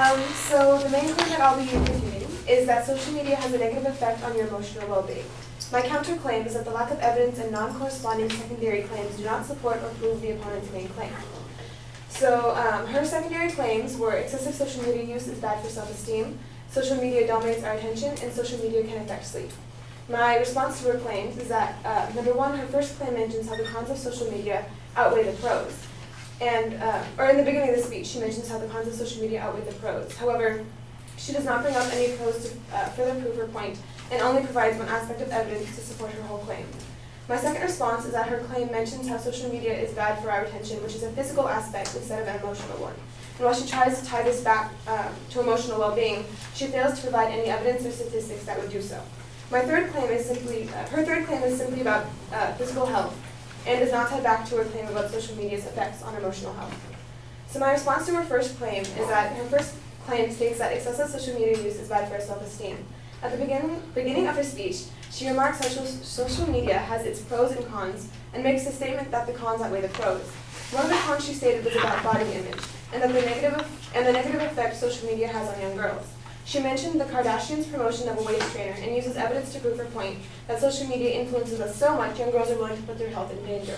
So the main claim that I'll be refuting is that social media has a negative effect on your emotional well-being. My counterclaim is that the lack of evidence and non-corresponding secondary claims do not support or prove the opponent's main claim. So her secondary claims were excessive social media use is bad for self-esteem, social media dominates our attention, and social media can affect sleep. My response to her claims is that, number one, her first claim mentions how the cons of social media outweigh the pros. Or in the beginning of the speech, she mentions how the cons of social media outweigh the pros. However, she does not bring up any pros to further prove her point, and only provides one aspect of evidence to support her whole claim. My second response is that her claim mentions how social media is bad for our attention, which is a physical aspect instead of an emotional one. And while she tries to tie this back to emotional well-being, she fails to provide any evidence or statistics that would do so. My third claim is her third claim is simply about physical health, and does not tie back to her claim about social media's effects on emotional health. So my response to her first claim is that her first claim states that excessive social media use is bad for our self-esteem. At the beginning of her speech, she remarks that social media has its pros and cons, and makes the statement that the cons outweigh the pros. One of the cons she stated was about body image, and the negative effect social media has on young girls. She mentioned the Kardashians' promotion of a waist trainer and uses evidence to prove her point that social media influences us so much young girls are willing to put their health in danger.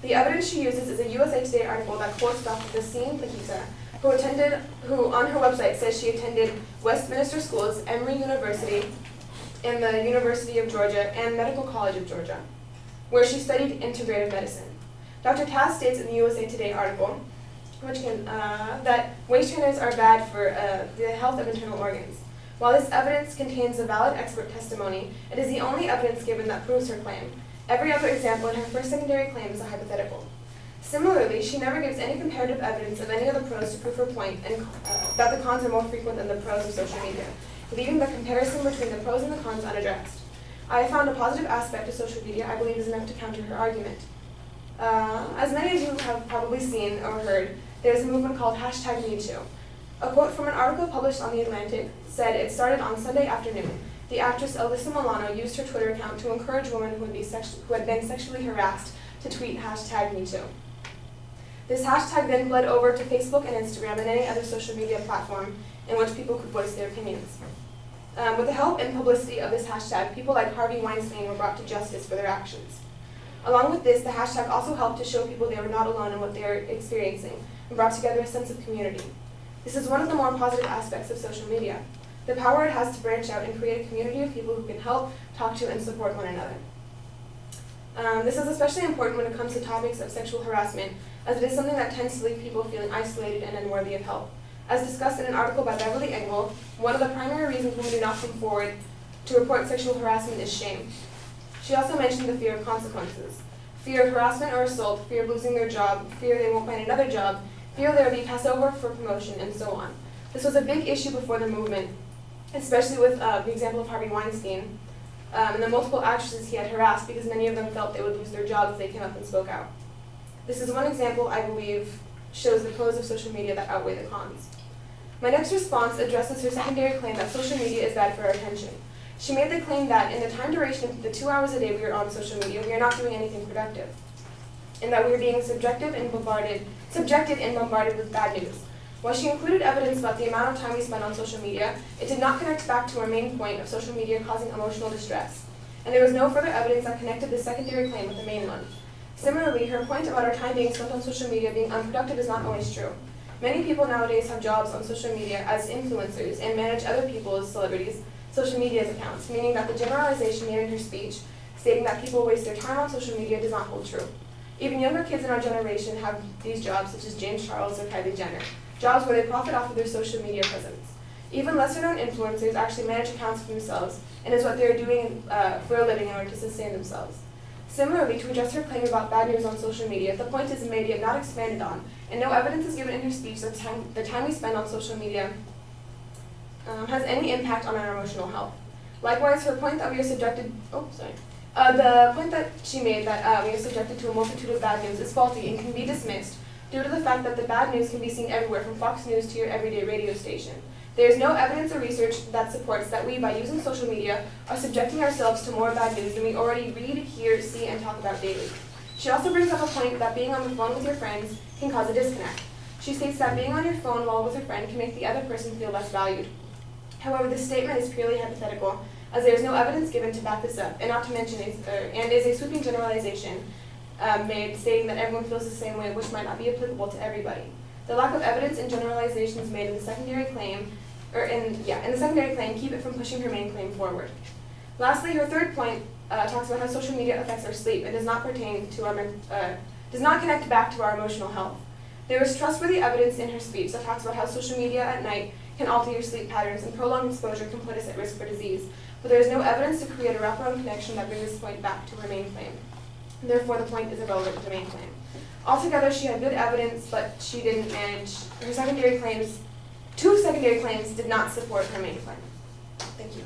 The evidence she uses is a USA Today article that quotes Dr. Vaseem Pakita, who on her website says she attended Westminster Schools, Emory University, and the University of Georgia, and Medical College of Georgia, where she studied integrative medicine. Dr. Taz states in the USA Today article that waist trainers are bad for the health of internal organs. While this evidence contains a valid expert testimony, it is the only evidence given that proves her claim. Every other example in her first secondary claim is a hypothetical. Similarly, she never gives any comparative evidence of any of the pros to prove her point, and that the cons are more frequent than the pros of social media, leaving the comparison between the pros and the cons unaddressed. I found a positive aspect to social media I believe is enough to counter her argument. As many of you have probably seen or heard, there is a movement called #MeToo. A quote from an article published on The Atlantic said it started on Sunday afternoon. The actress Alyssa Milano used her Twitter account to encourage women who had been sexually harassed to tweet #MeToo. This hashtag then bled over to Facebook and Instagram and any other social media platform in which people could voice their opinions. With the help and publicity of this hashtag, people like Harvey Weinstein were brought to justice for their actions. Along with this, the hashtag also helped to show people they were not alone in what they are experiencing, and brought together a sense of community. This is one of the more positive aspects of social media, the power it has to branch out and create a community of people who can help, talk to, and support one another. This is especially important when it comes to topics of sexual harassment, as it is something that tends to leave people feeling isolated and unworthy of help. As discussed in an article by Beverly Engel, one of the primary reasons women do not come forward to report sexual harassment is shame. She also mentioned the fear of consequences. Fear of harassment or assault, fear of losing their job, fear they won't find another job, fear they will be passed over for promotion, and so on. This was a big issue before the movement, especially with the example of Harvey Weinstein, and the multiple actresses he had harassed because many of them felt they would lose their jobs if they came up and spoke out. This is one example I believe shows the pros of social media that outweigh the cons. My next response addresses her secondary claim that social media is bad for our attention. She made the claim that in the time duration of the 2 hours a day we are on social media, we are not doing anything productive, and that we are being subjected and bombarded with bad news. While she included evidence about the amount of time we spend on social media, it did not connect back to our main point of social media causing emotional distress, and there was no further evidence that connected the secondary claim with the main one. Similarly, her point about our time being spent on social media being unproductive is not always true. Many people nowadays have jobs on social media as influencers and manage other people's, celebrities, social media accounts, meaning that the generalization made in her speech, stating that people waste their time on social media, does not hold true. Even younger kids in our generation have these jobs, such as James Charles or Kylie Jenner, jobs where they profit off of their social media presence. Even lesser-known influencers actually manage accounts for themselves, and is what they're doing for a living in order to sustain themselves. Similarly, to address her claim about bad news on social media, the point is made yet not expanded on, and no evidence is given in her speech that the time we spend on social media has any impact on our emotional health. Likewise, her point that we are subjected, the point that she made that we are subjected to a multitude of bad news is faulty and can be dismissed due to the fact that the bad news can be seen everywhere from Fox News to your everyday radio station. There is no evidence or research that supports that we, by using social media, are subjecting ourselves to more bad news than we already read, hear, see, and talk about daily. She also brings up a point that being on the phone with your friends can cause a disconnect. She states that being on your phone while with a friend can make the other person feel less valued. However, this statement is purely hypothetical, as there is no evidence given to back this up, and not to mention and is a sweeping generalization made stating that everyone feels the same way, which might not be applicable to everybody. The lack of evidence and generalizations made in the secondary claim, in the secondary claim, keep it from pushing her main claim forward. Lastly, her third point talks about how social media affects our sleep and does not pertain to our does not connect back to our emotional health. There is trustworthy evidence in her speech that talks about how social media at night can alter your sleep patterns and prolonged exposure can put us at risk for disease, but there is no evidence to create a wraparound connection that brings this point back to her main claim. Therefore, the point is irrelevant to the main claim. Altogether, she had good evidence, but she didn't manage her secondary claims. Two secondary claims did not support her main claim. Thank you.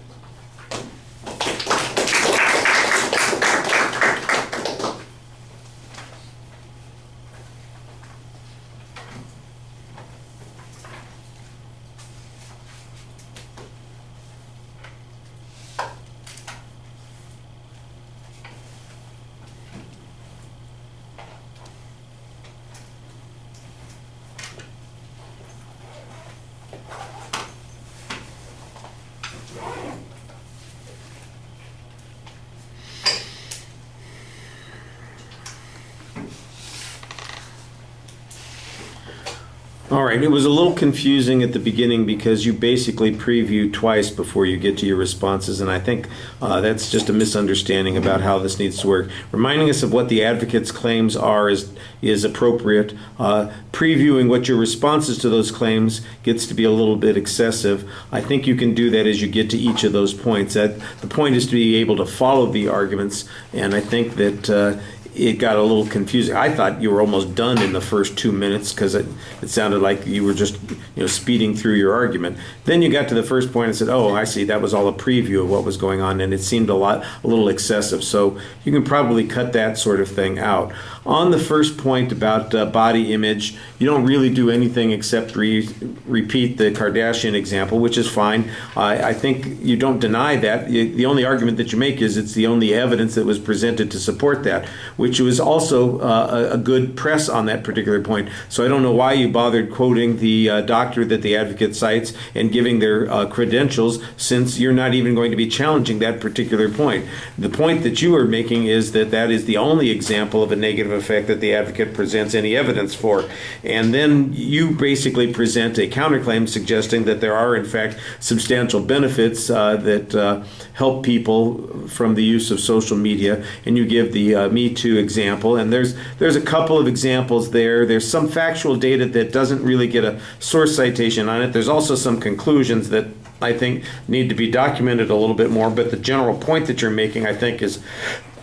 All right, it was a little confusing at the beginning because you basically preview twice before you get to your responses, and I think that's just a misunderstanding about how this needs to work. Reminding us of what the advocate's claims are is appropriate. Previewing what your responses to those claims gets to be a little bit excessive. I think you can do that as you get to each of those points. The point is to be able to follow the arguments, and I think that it got a little confusing. I thought you were almost done in the first 2 minutes because it sounded like you were just speeding through your argument. Then you got to the first point and said, oh, I see, that was all a preview of what was going on, and it seemed a little excessive. So you can probably cut that sort of thing out. On the first point about body image, you don't really do anything except repeat the Kardashian example, which is fine. I think you don't deny that. The only argument that you make is it's the only evidence that was presented to support that, which was also a good press on that particular point. So I don't know why you bothered quoting the doctor that the advocate cites and giving their credentials, since you're not even going to be challenging that particular point. The point that you are making is that is the only example of a negative effect that the advocate presents any evidence for. And then you basically present a counterclaim suggesting that there are, in fact, substantial benefits that help people from the use of social media, and you give the Me Too example. And there's a couple of examples there. There's some factual data that doesn't really get a source citation on it. There's also some conclusions that I think need to be documented a little bit more, but the general point that you're making, I think, is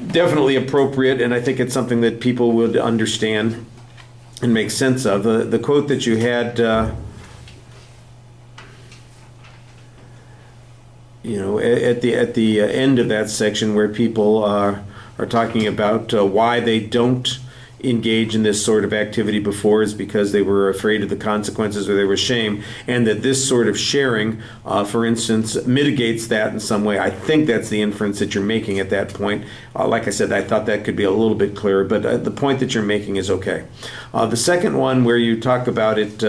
definitely appropriate, and I think it's something that people would understand and make sense of. The quote that you had, at the end of that section, where people are talking about why they don't engage in this sort of activity before, is because they were afraid of the consequences or they were ashamed, and that this sort of sharing, for instance, mitigates that in some way. I think that's the inference that you're making at that point. Like I said, I thought that could be a little bit clearer, but the point that you're making is okay. The second one, where you talk about it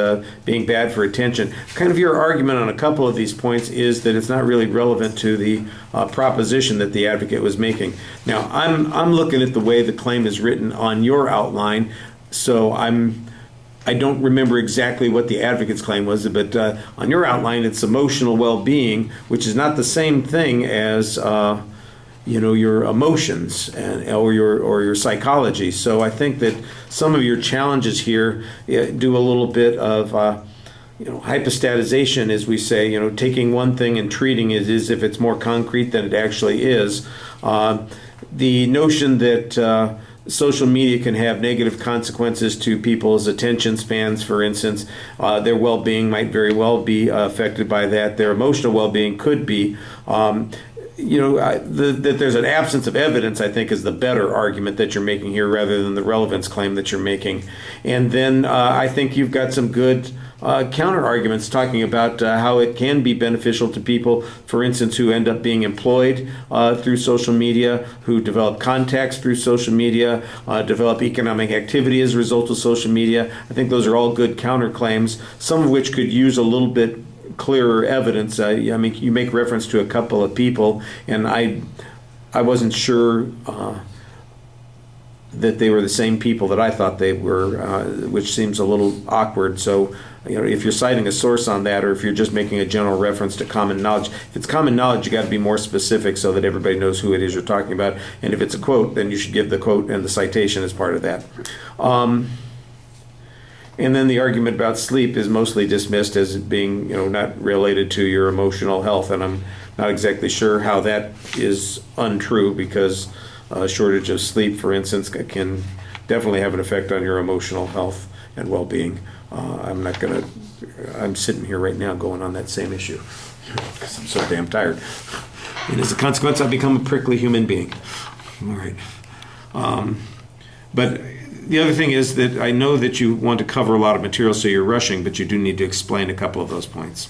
being bad for attention, kind of your argument on a couple of these points is that it's not really relevant to the proposition that the advocate was making. Now, I'm looking at the way the claim is written on your outline, so I don't remember exactly what the advocate's claim was, but on your outline it's emotional well-being, which is not the same thing as your emotions or your psychology. So I think that some of your challenges here do a little bit of hypostatization, as we say, taking one thing and treating it as if it's more concrete than it actually is. The notion that social media can have negative consequences to people's attention spans, for instance, their well-being might very well be affected by that. Their emotional well-being could be. That there's an absence of evidence, I think, is the better argument that you're making here, rather than the relevance claim that you're making. And then I think you've got some good counter arguments talking about how it can be beneficial to people, for instance, who end up being employed through social media, who develop contacts through social media, develop economic activity as a result of social media. I think those are all good counterclaims, some of which could use a little bit clearer evidence. I mean, you make reference to a couple of people, and I wasn't sure that they were the same people that I thought they were, which seems a little awkward. So, if you're citing a source on that, or if you're just making a general reference to common knowledge, if it's common knowledge, you got to be more specific so that everybody knows who it is you're talking about. And if it's a quote, then you should give the quote and the citation as part of that. And then the argument about sleep is mostly dismissed as it being, not related to your emotional health. And I'm not exactly sure how that is untrue, because a shortage of sleep, for instance, can definitely have an effect on your emotional health and well-being. I'm sitting here right now going on that same issue because I'm so damn tired. And as a consequence, I've become a prickly human being. All right. But the other thing is that I know that you want to cover a lot of material, so you're rushing, but you do need to explain a couple of those points.